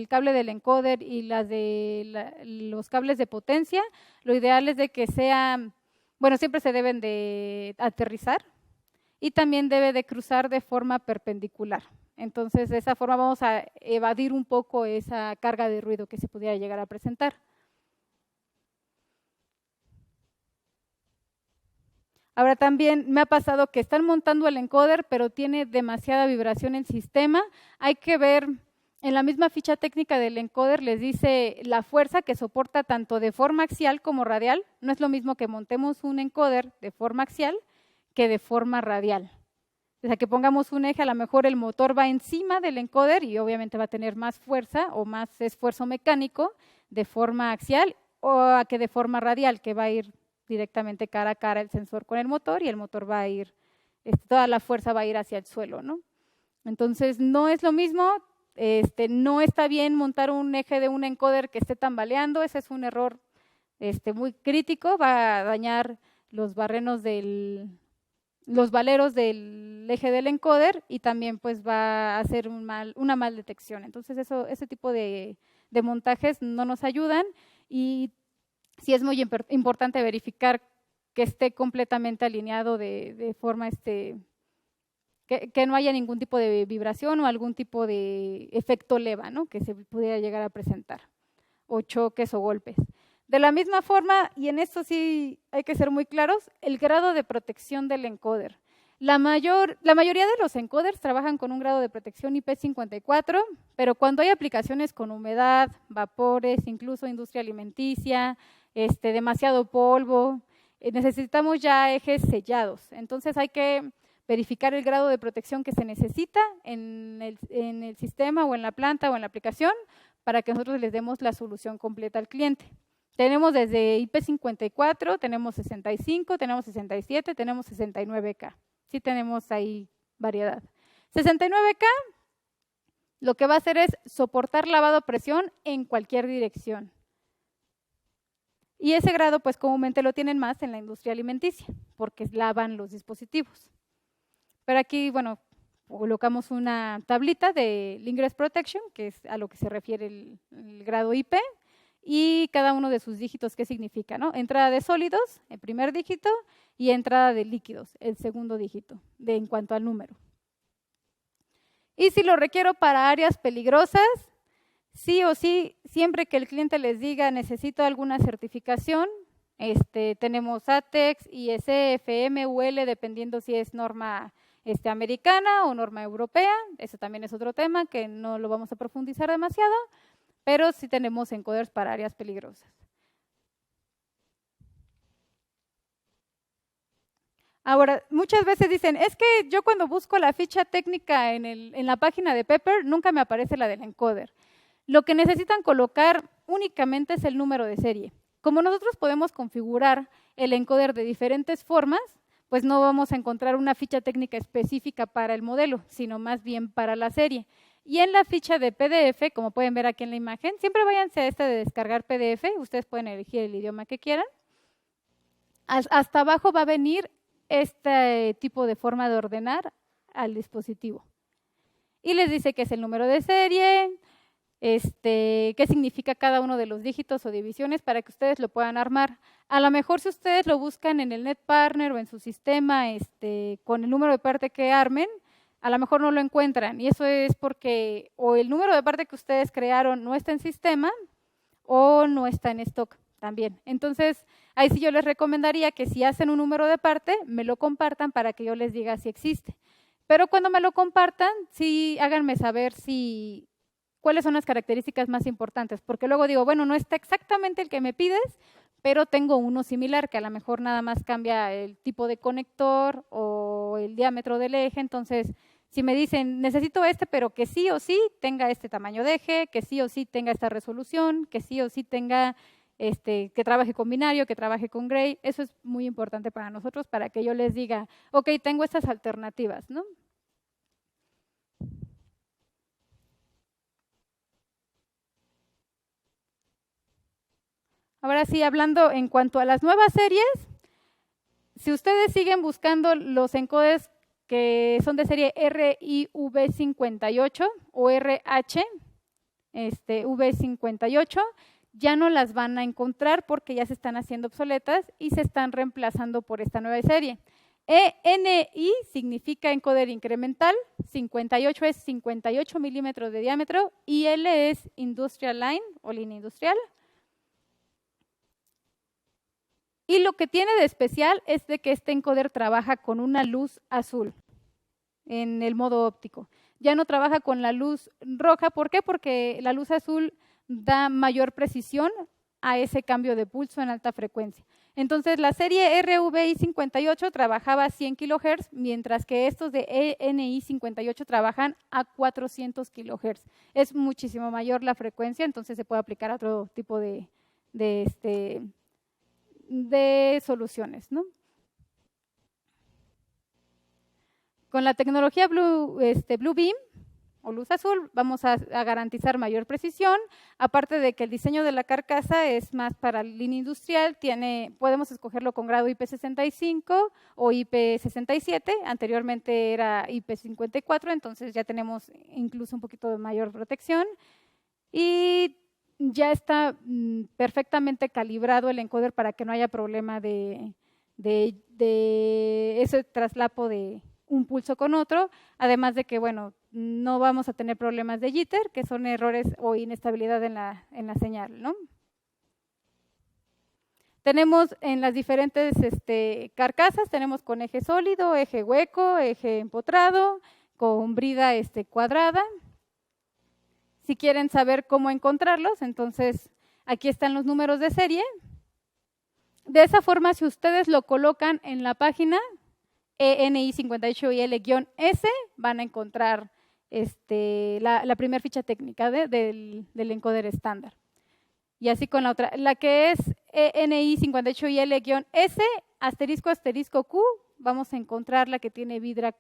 cable del encoder y las de los cables de potencia, lo ideal es de que sean, bueno, siempre se deben de aterrizar y también debe de cruzar de forma perpendicular. Entonces, de esa forma vamos a evadir un poco esa carga de ruido que se pudiera llegar a presentar. Ahora también me ha pasado que están montando el encoder, pero tiene demasiada vibración en sistema. Hay que ver, en la misma ficha técnica del encoder les dice la fuerza que soporta tanto de forma axial como radial. No es lo mismo que montemos un encoder de forma axial que de forma radial. O sea, que pongamos un eje, a lo mejor el motor va encima del encoder y obviamente va a tener más fuerza o más esfuerzo mecánico de forma axial o a que de forma radial, que va a ir directamente cara a cara el sensor con el motor y el motor va a ir, toda la fuerza va a ir hacia el suelo, ¿no? Entonces, no es lo mismo, no está bien montar un eje de un encoder que esté tambaleando, ese es un error muy crítico, va a dañar los barrenos los valeros del eje del encoder y también pues va a hacer una mal detección. Entonces, ese tipo de montajes no nos ayudan y sí es muy importante verificar que esté completamente alineado de forma que no haya ningún tipo de vibración o algún tipo de efecto leva, ¿no? Que se pudiera llegar a presentar, o choques o golpes. De la misma forma, y en esto sí hay que ser muy claros, el grado de protección del encoder. La mayoría de los encoders trabajan con un grado de protección IP54, pero cuando hay aplicaciones con humedad, vapores, incluso industria alimenticia, demasiado polvo, necesitamos ya ejes sellados. Entonces hay que verificar el grado de protección que se necesita en el sistema o en la planta o en la aplicación para que nosotros les demos la solución completa al cliente. Tenemos desde IP54, tenemos 65, tenemos 67, tenemos 69K. Sí tenemos ahí variedad. 69K lo que va a hacer es soportar lavado a presión en cualquier dirección. Y ese grado pues comúnmente lo tienen más en la industria alimenticia, porque lavan los dispositivos. Pero aquí, bueno, colocamos una tablita de Ingress Protection, que es a lo que se refiere el grado IP, y cada uno de sus dígitos, ¿qué significa? ¿No? Entrada de sólidos, el primer dígito, y entrada de líquidos, el segundo dígito, en cuanto al número. Y si lo requiero para áreas peligrosas, sí o sí, siempre que el cliente les diga necesito alguna certificación, tenemos ATEX, ISE, FM, UL, dependiendo si es norma americana o norma europea. Eso también es otro tema que no lo vamos a profundizar demasiado, pero sí tenemos encoders para áreas peligrosas. Ahora, muchas veces dicen, es que yo cuando busco la ficha técnica en la página de Pepper, nunca me aparece la del encoder. Lo que necesitan colocar únicamente es el número de serie. Como nosotros podemos configurar el encoder de diferentes formas, pues no vamos a encontrar una ficha técnica específica para el modelo, sino más bien para la serie. Y en la ficha de PDF, como pueden ver aquí en la imagen, siempre váyanse a esta de descargar PDF, ustedes pueden elegir el idioma que quieran. Hasta abajo va a venir este tipo de forma de ordenar al dispositivo. Y les dice qué es el número de serie, qué significa cada uno de los dígitos o divisiones para que ustedes lo puedan armar. A lo mejor si ustedes lo buscan en el NetPartner o en su sistema con el número de parte que armen, a lo mejor no lo encuentran y eso es porque o el número de parte que ustedes crearon no está en sistema o no está en stock también. Entonces, ahí sí yo les recomendaría que si hacen un número de parte, me lo compartan para que yo les diga si existe. Pero cuando me lo compartan, sí háganme saber cuáles son las características más importantes, porque luego digo, bueno, no está exactamente el que me pides, pero tengo uno similar que a lo mejor nada más cambia el tipo de conector o el diámetro del eje. Entonces, si me dicen, necesito pero que sí o sí tenga este tamaño de eje, que sí o sí tenga esta resolución, que sí o sí tenga, que trabaje con binario, que trabaje con gray, eso es muy importante para nosotros, para que yo les diga, ok, tengo estas alternativas, ¿no? Ahora sí, hablando en cuanto a las nuevas series, Si ustedes siguen buscando los encoders que son de serie RIV58 o RH V58, ya no las van a encontrar porque ya se están haciendo obsoletas y se están reemplazando por esta nueva serie. ENI significa encoder incremental, 58 es 58 milímetros de diámetro, y L es industrial line o línea industrial. Y lo que tiene de especial es de que este encoder trabaja con una luz azul en el modo óptico. Ya no trabaja con la luz roja. ¿Por qué? Porque la luz azul da mayor precisión a ese cambio de pulso en alta frecuencia. Entonces, la serie RVI58 trabajaba a 100 kHz, mientras que estos de ENI58 trabajan a 400 kHz. Es muchísimo mayor la frecuencia, entonces se puede aplicar a otro tipo de soluciones, ¿no? Con la tecnología Blue Beam o luz azul vamos a garantizar mayor precisión, aparte de que el diseño de la carcasa es más para línea industrial, podemos escogerlo con grado IP65 o IP67, anteriormente era IP54, entonces ya tenemos incluso un poquito de mayor protección, y ya está perfectamente calibrado el encoder para que no haya problema de ese traslapo de un pulso con otro, además de que, bueno, no vamos a tener problemas de jitter, que son errores o inestabilidad en la señal, ¿no? Tenemos en las diferentes carcasas, tenemos con eje sólido, eje hueco, eje empotrado, con brida cuadrada. Si quieren saber cómo encontrarlos, entonces aquí están los números de serie. De esa forma, si ustedes lo colocan en la página ENI58IL-S, van a encontrar la primera ficha técnica del encoder estándar. Y así con la otra, la que es ENI58IL-S, *** Q, vamos a encontrar la que tiene brida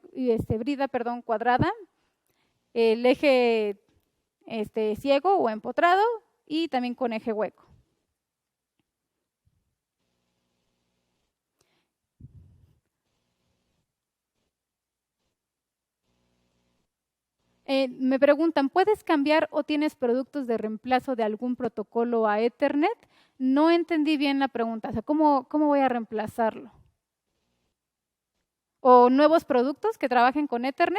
cuadrada, el eje ciego o empotrado y también con eje hueco. Me preguntan, ¿puedes cambiar o tienes productos de reemplazo de algún protocolo a Ethernet? No entendí bien la pregunta, o sea, ¿cómo voy a reemplazarlo? ¿O nuevos productos que trabajen con Ethernet?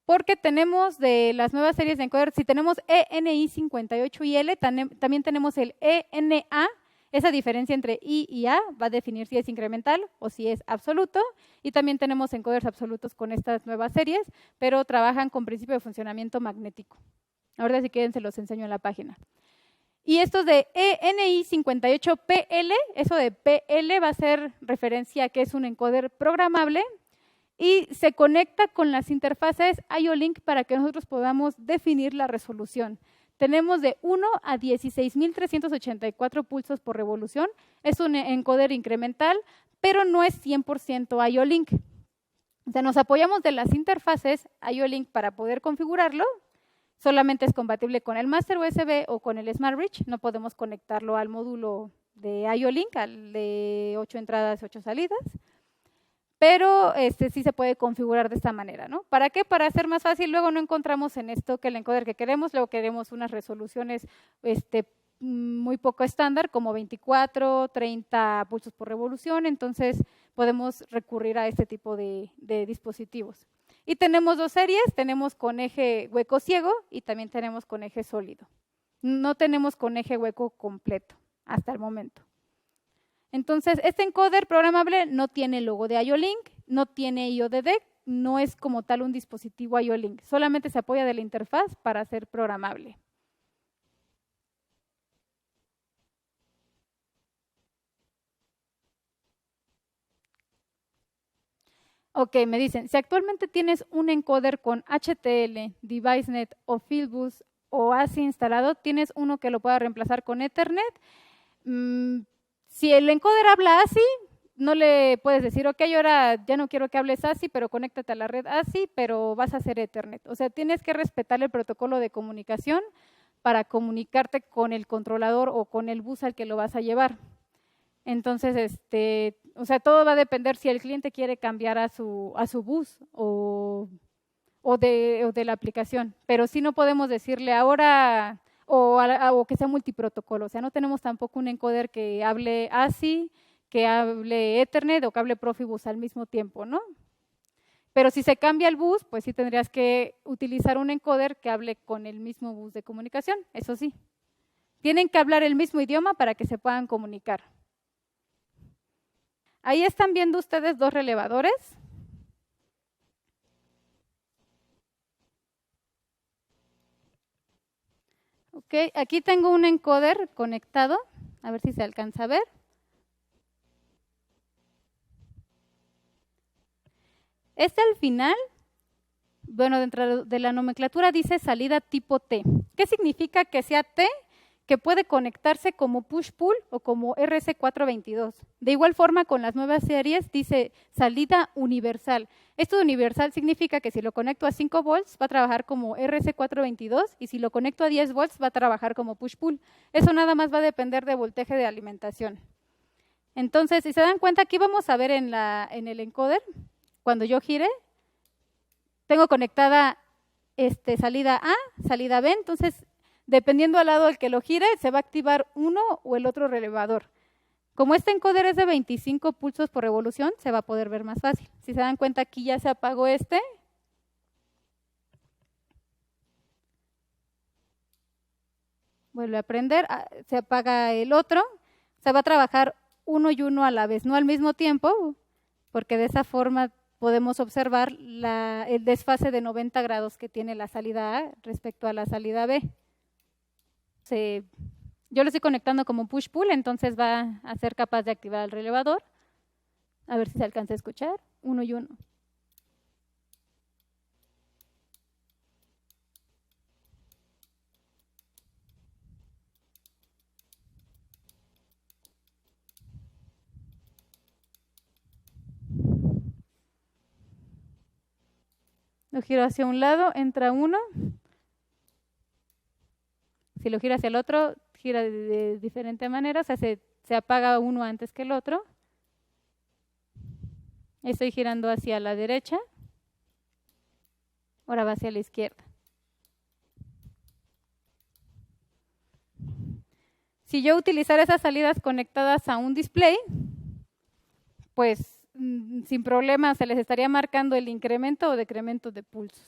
Porque tenemos de las nuevas series de encoder, si tenemos ENI58IL, también tenemos el ENA. Esa diferencia entre I y A va a definir si es incremental o si es absoluto, y también tenemos encoders absolutos con estas nuevas series, pero trabajan con principio de funcionamiento magnético. Ahora si quieren se los enseño en la página. Y estos de ENI58PL, eso de PL va a ser referencia a que es un encoder programable y se conecta con las interfaces IO-Link para que nosotros podamos definir la resolución. Tenemos de 1 a 16.384 pulsos por revolución. Es un encoder incremental, pero no es 100% IO-Link. O sea, nos apoyamos de las interfaces IO-Link para poder configurarlo. Solamente es compatible con el Master USB o con el SmartBridge. No podemos conectarlo al módulo de IO-Link, al de 8 entradas, 8 salidas. Pero sí se puede configurar de esta manera, ¿no? ¿Para qué? Para hacer más fácil. Luego no encontramos en esto que el encoder que queremos, luego queremos unas resoluciones muy poco estándar, como 24, 30 pulsos por revolución, entonces podemos recurrir a este tipo de dispositivos. Y tenemos dos series, tenemos con eje hueco ciego y también tenemos con eje sólido. No tenemos con eje hueco completo hasta el momento. Entonces, este encoder programable no tiene logo de IO-Link, no tiene IO-DD, no es como tal un dispositivo IO-Link, solamente se apoya de la interfaz para ser programable. Ok, me dicen, si actualmente tienes un encoder con HTL, DeviceNet o Fieldbus o ASI instalado, ¿tienes uno que lo pueda reemplazar con Ethernet? Si el encoder habla ASI, no le puedes decir, ok, ahora ya no quiero que hables ASI, pero conéctate a la red ASI, pero vas a hacer Ethernet. O sea, tienes que respetar el protocolo de comunicación para comunicarte con el controlador o con el bus al que lo vas a llevar. Entonces, o sea, todo va a depender si el cliente quiere cambiar a su bus o de la aplicación. Pero sí no podemos decirle ahora o que sea multiprotocolo. O sea, no tenemos tampoco un encoder que hable ASI, que hable Ethernet o que hable Profibus al mismo tiempo, ¿no? Pero si se cambia el bus, pues sí tendrías que utilizar un encoder que hable con el mismo bus de comunicación, eso sí. Tienen que hablar el mismo idioma para que se puedan comunicar. Ahí están viendo ustedes dos relevadores. Ok, aquí tengo un encoder conectado, a ver si se alcanza a ver. Al final, bueno, dentro de la nomenclatura dice salida tipo T. ¿Qué significa que sea T? Que puede conectarse como push-pull o como RC422. De igual forma, con las nuevas series dice salida universal. Esto de universal significa que si lo conecto a 5 volts va a trabajar como RC422 y si lo conecto a 10 volts va a trabajar como push-pull. Eso nada más va a depender de voltaje de alimentación. Entonces, si se dan cuenta, aquí vamos a ver en el encoder, cuando yo gire, tengo conectada salida A, salida B, entonces dependiendo al lado al que lo gire, se va a activar uno o el otro relevador. Como este encoder es de 25 pulsos por revolución, se va a poder ver más fácil. Si se dan cuenta, aquí ya se apagó vuelve a prender, se apaga el otro, se va a trabajar uno y uno a la vez, no al mismo tiempo, porque de esa forma podemos observar el desfase de 90 grados que tiene la salida A respecto a la salida B. Yo lo estoy conectando como push-pull, entonces va a ser capaz de activar el relevador. A ver si se alcanza a escuchar. Uno y uno. Lo giro hacia un lado, entra uno. Si lo giro hacia el otro, gira de diferente manera, o sea, se apaga uno antes que el otro. Estoy girando hacia la derecha. Ahora va hacia la izquierda. Si yo utilizara esas salidas conectadas a un display, pues sin problema se les estaría marcando el incremento o decremento de pulsos.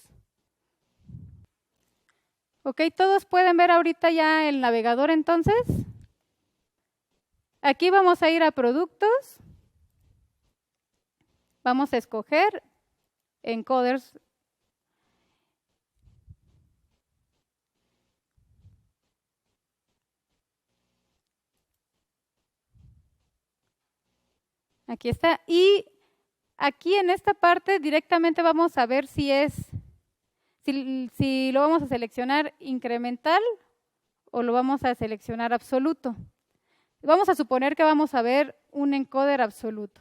Ok, todos pueden ver ahorita ya el navegador entonces. Aquí vamos a ir a productos. Vamos a escoger encoders. Aquí está. Y aquí en esta parte directamente vamos a ver si lo vamos a seleccionar incremental o lo vamos a seleccionar absoluto. Vamos a suponer que vamos a ver un encoder absoluto.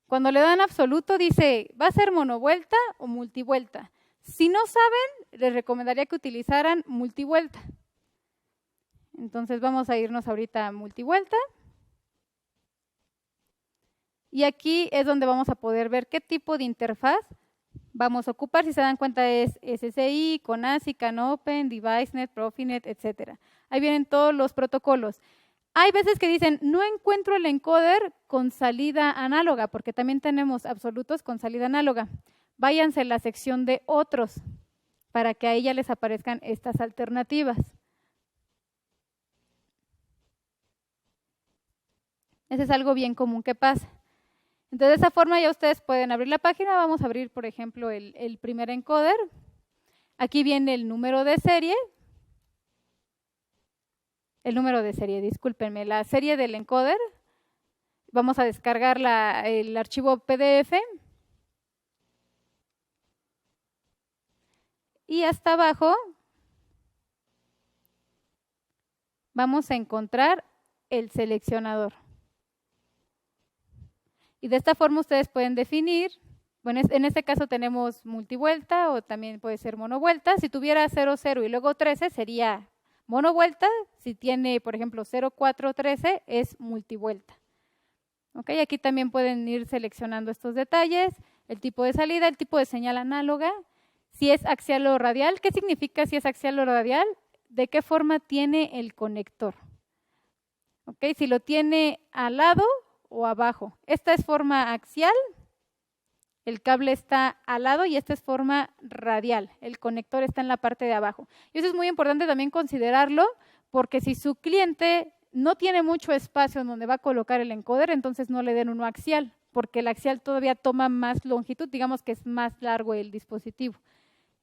Cuando le dan absoluto dice, ¿va a ser monovuelta o multivuelta? Si no saben, les recomendaría que utilizaran multivuelta. Entonces vamos a irnos ahorita a multivuelta. Y aquí es donde vamos a poder ver qué tipo de interfaz vamos a ocupar. Si se dan cuenta es SSI, CONASI, CANopen, DeviceNet, Profinet, etc. Ahí vienen todos los protocolos. Hay veces que dicen, no encuentro el encoder con salida análoga, porque también tenemos absolutos con salida análoga. Váyanse a la sección de otros, para que a ella les aparezcan estas alternativas. Ese es algo bien común que pasa. Entonces, de esa forma ya ustedes pueden abrir la página. Vamos a abrir, por ejemplo, el primer encoder. Aquí viene el número de serie. Discúlpenme, la serie del encoder. Vamos a descargar el archivo PDF. Y hasta abajo vamos a encontrar el seleccionador. Y de esta forma ustedes pueden definir, Bueno, en este caso tenemos multivuelta o también puede ser monovuelta. Si tuviera 0, 0 y luego 13 sería monovuelta. Si tiene, por ejemplo, 0, 4, 13 es multivuelta. ¿Ok? Aquí también pueden ir seleccionando estos detalles. El tipo de salida, el tipo de señal análoga. Si es axial o radial, ¿qué significa si es axial o radial? ¿De qué forma tiene el conector? ¿Ok? Si lo tiene al lado o abajo. Esta es forma axial. El cable está al lado y esta es forma radial. El conector está en la parte de abajo. Y eso es muy importante también considerarlo porque si su cliente no tiene mucho espacio en donde va a colocar el encoder, entonces no le den uno axial, porque el axial todavía toma más longitud, digamos que es más largo el dispositivo.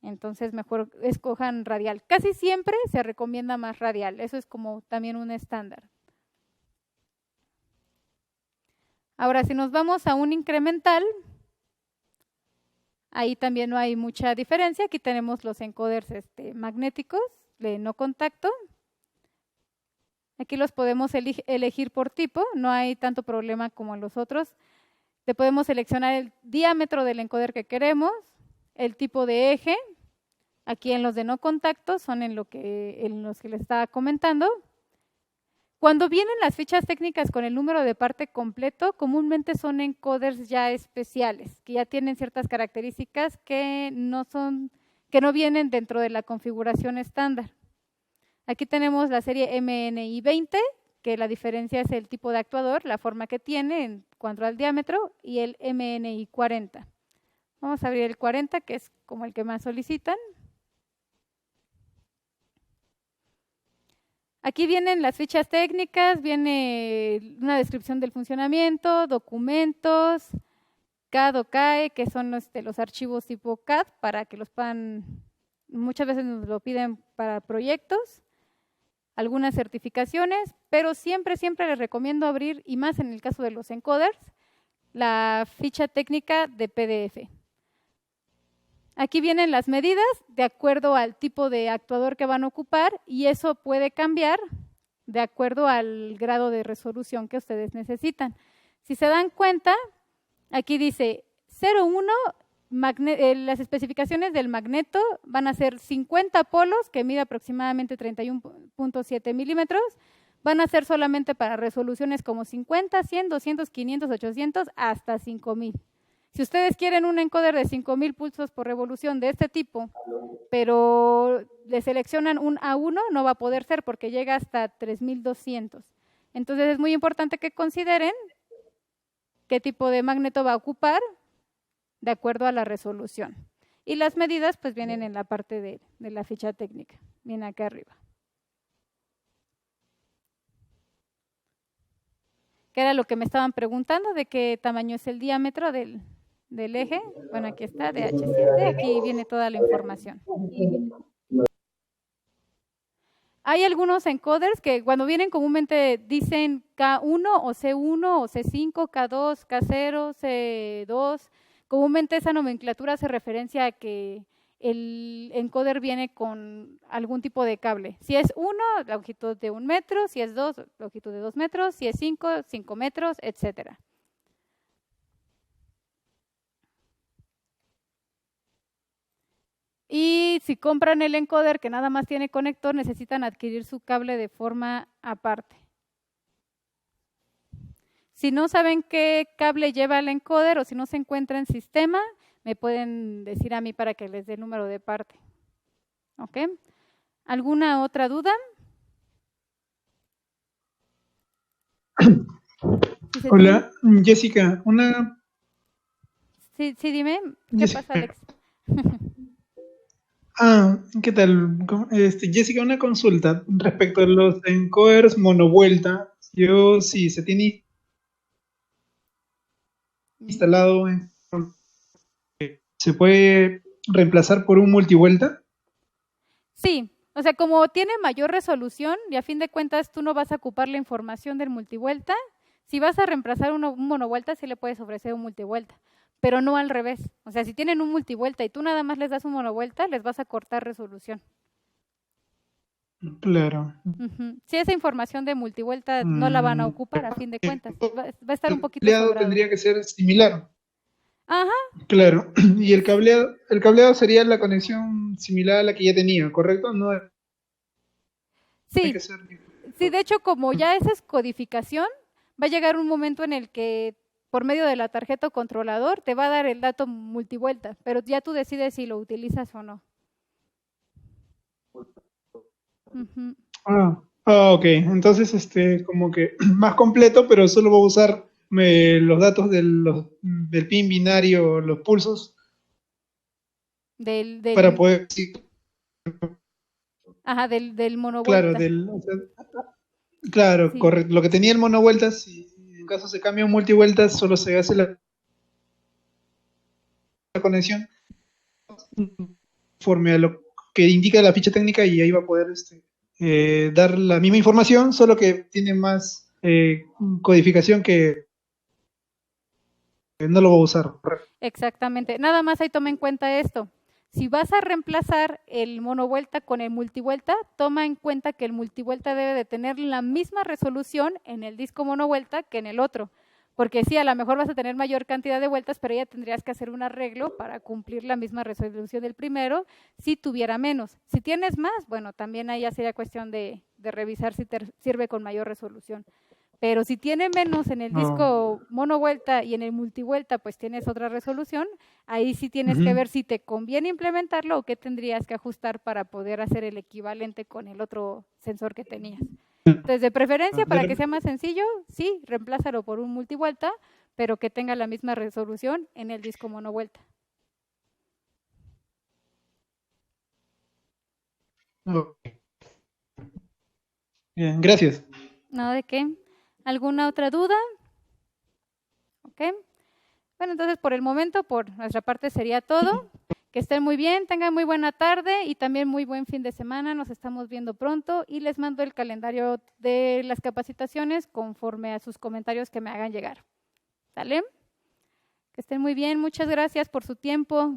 Entonces mejor escojan radial. Casi siempre se recomienda más radial. Eso es como también un estándar. Ahora, si nos vamos a un incremental, ahí también no hay mucha diferencia. Aquí tenemos los encoders magnéticos de no contacto. Aquí los podemos elegir por tipo, no hay tanto problema como en los otros. Le podemos seleccionar el diámetro del encoder que queremos, el tipo de eje. Aquí en los de no contacto son en los que les estaba comentando. Cuando vienen las fichas técnicas con el número de parte completo, comúnmente son encoders ya especiales, que ya tienen ciertas características que no vienen dentro de la configuración estándar. Aquí tenemos la serie MNI20, que la diferencia es el tipo de actuador, la forma que tiene en cuanto al diámetro, y el MNI40. Vamos a abrir el 40, que es como el que más solicitan. Aquí vienen las fichas técnicas, viene una descripción del funcionamiento, documentos, CAD o CAE, que son los archivos tipo CAD, para que los puedan, muchas veces nos lo piden para proyectos, algunas certificaciones, pero siempre les recomiendo abrir, y más en el caso de los encoders, la ficha técnica de PDF. Aquí vienen las medidas de acuerdo al tipo de actuador que van a ocupar y eso puede cambiar de acuerdo al grado de resolución que ustedes necesitan. Si se dan cuenta, aquí dice 0,1, las especificaciones del magneto van a ser 50 polos, que mide aproximadamente 31.7 milímetros, van a ser solamente para resoluciones como 50, 100, 200, 500, 800, hasta 5000. Si ustedes quieren un encoder de 5000 pulsos por revolución de este tipo, pero le seleccionan un A1, no va a poder ser porque llega hasta 3200. Entonces es muy importante que consideren qué tipo de magneto va a ocupar de acuerdo a la resolución. Y las medidas pues vienen en la parte de la ficha técnica, viene acá arriba. ¿Qué era lo que me estaban preguntando? ¿De qué tamaño es el diámetro del eje? Bueno, aquí está, de H7, aquí viene toda la información. Hay algunos encoders que cuando vienen comúnmente dicen K1 o C1 o C5, K2, K0, C2. Comúnmente esa nomenclatura hace referencia a que el encoder viene con algún tipo de cable. Si es 1, longitud de 1 metro, si es 2, longitud de 2 metros, si es 5, 5 metros, etcétera. Y si compran el encoder que nada más tiene conector, necesitan adquirir su cable de forma aparte. Si no saben qué cable lleva el encoder o si no se encuentra en sistema, me pueden decir a mí para que les dé el número de parte. ¿Ok? ¿Alguna otra duda? Hola, Jessica, una... Sí, dime. ¿Qué pasa, Alex? ¿Qué tal? Jessica, una consulta respecto a los encoders monovuelta. Si se tiene instalado, ¿se puede reemplazar por un multivuelta? Sí, o sea, como tiene mayor resolución y a fin de cuentas tú no vas a ocupar la información del multivuelta, si vas a reemplazar un monovuelta sí le puedes ofrecer un multivuelta, pero no al revés. O sea, si tienen un multivuelta y tú nada más les das un monovuelta, les vas a cortar resolución. Claro. Si esa información de multivuelta no la van a ocupar a fin de cuentas, va a estar un poquito sobrado. Tendría que ser similar. Ajá, Claro. Y el cableado sería la conexión similar a la que ya tenía, ¿correcto? No hay que sí, hacer. sí, de hecho, como ya esa es codificación, va a llegar un momento en el que por medio de la tarjeta o controlador te va a dar el dato multivuelta, pero ya tú decides si lo utilizas o no. Ujú. Ok. Entonces, como que más completo, pero solo voy a usar los datos del pin binario, los pulsos, Del, para del, poder, sí, ajá, del claro, monovuelta. o sea, claro, Sí, correcto. Lo que tenía el monovueltas, si en caso se cambia a un multivueltas, solo se hace la conexión conforme a lo que indica la ficha técnica y ahí va a poder dar la misma información, solo que tiene más codificación que no lo voy a usar. exactamente. Nada más ahí toma en cuenta esto. Si vas a reemplazar el monovuelta con el multivuelta, toma en cuenta que el multivuelta debe de tener la misma resolución en el disco monovuelta que en el otro. Porque sí, a lo mejor vas a tener mayor cantidad de vueltas, pero ya tendrías que hacer un arreglo para cumplir la misma resolución del primero si tuviera menos. Si tienes más, bueno, también ahí ya sería cuestión de revisar si te sirve con mayor resolución. Pero si tiene menos en el No. disco monovuelta y en el multivuelta, pues tienes otra resolución, ahí sí tienes que Ujú. ver si te conviene implementarlo o qué tendrías que ajustar para poder hacer el equivalente con el otro sensor que tenías. Entonces, de preferencia, para que sea más sencillo, sí, reemplázalo por un multivuelta, pero que tenga la misma resolución en el disco monovuelta. Ok. Bien, gracias. ¿No de qué? ¿Alguna otra duda? ¿Ok? Bueno, entonces por el momento, por nuestra parte sería todo. Que estén muy bien, tengan muy buena tarde y también muy buen fin de semana. Nos estamos viendo pronto y les mando el calendario de las capacitaciones conforme a sus comentarios que me hagan llegar. ¿Sale? Que estén muy bien, muchas gracias por su tiempo.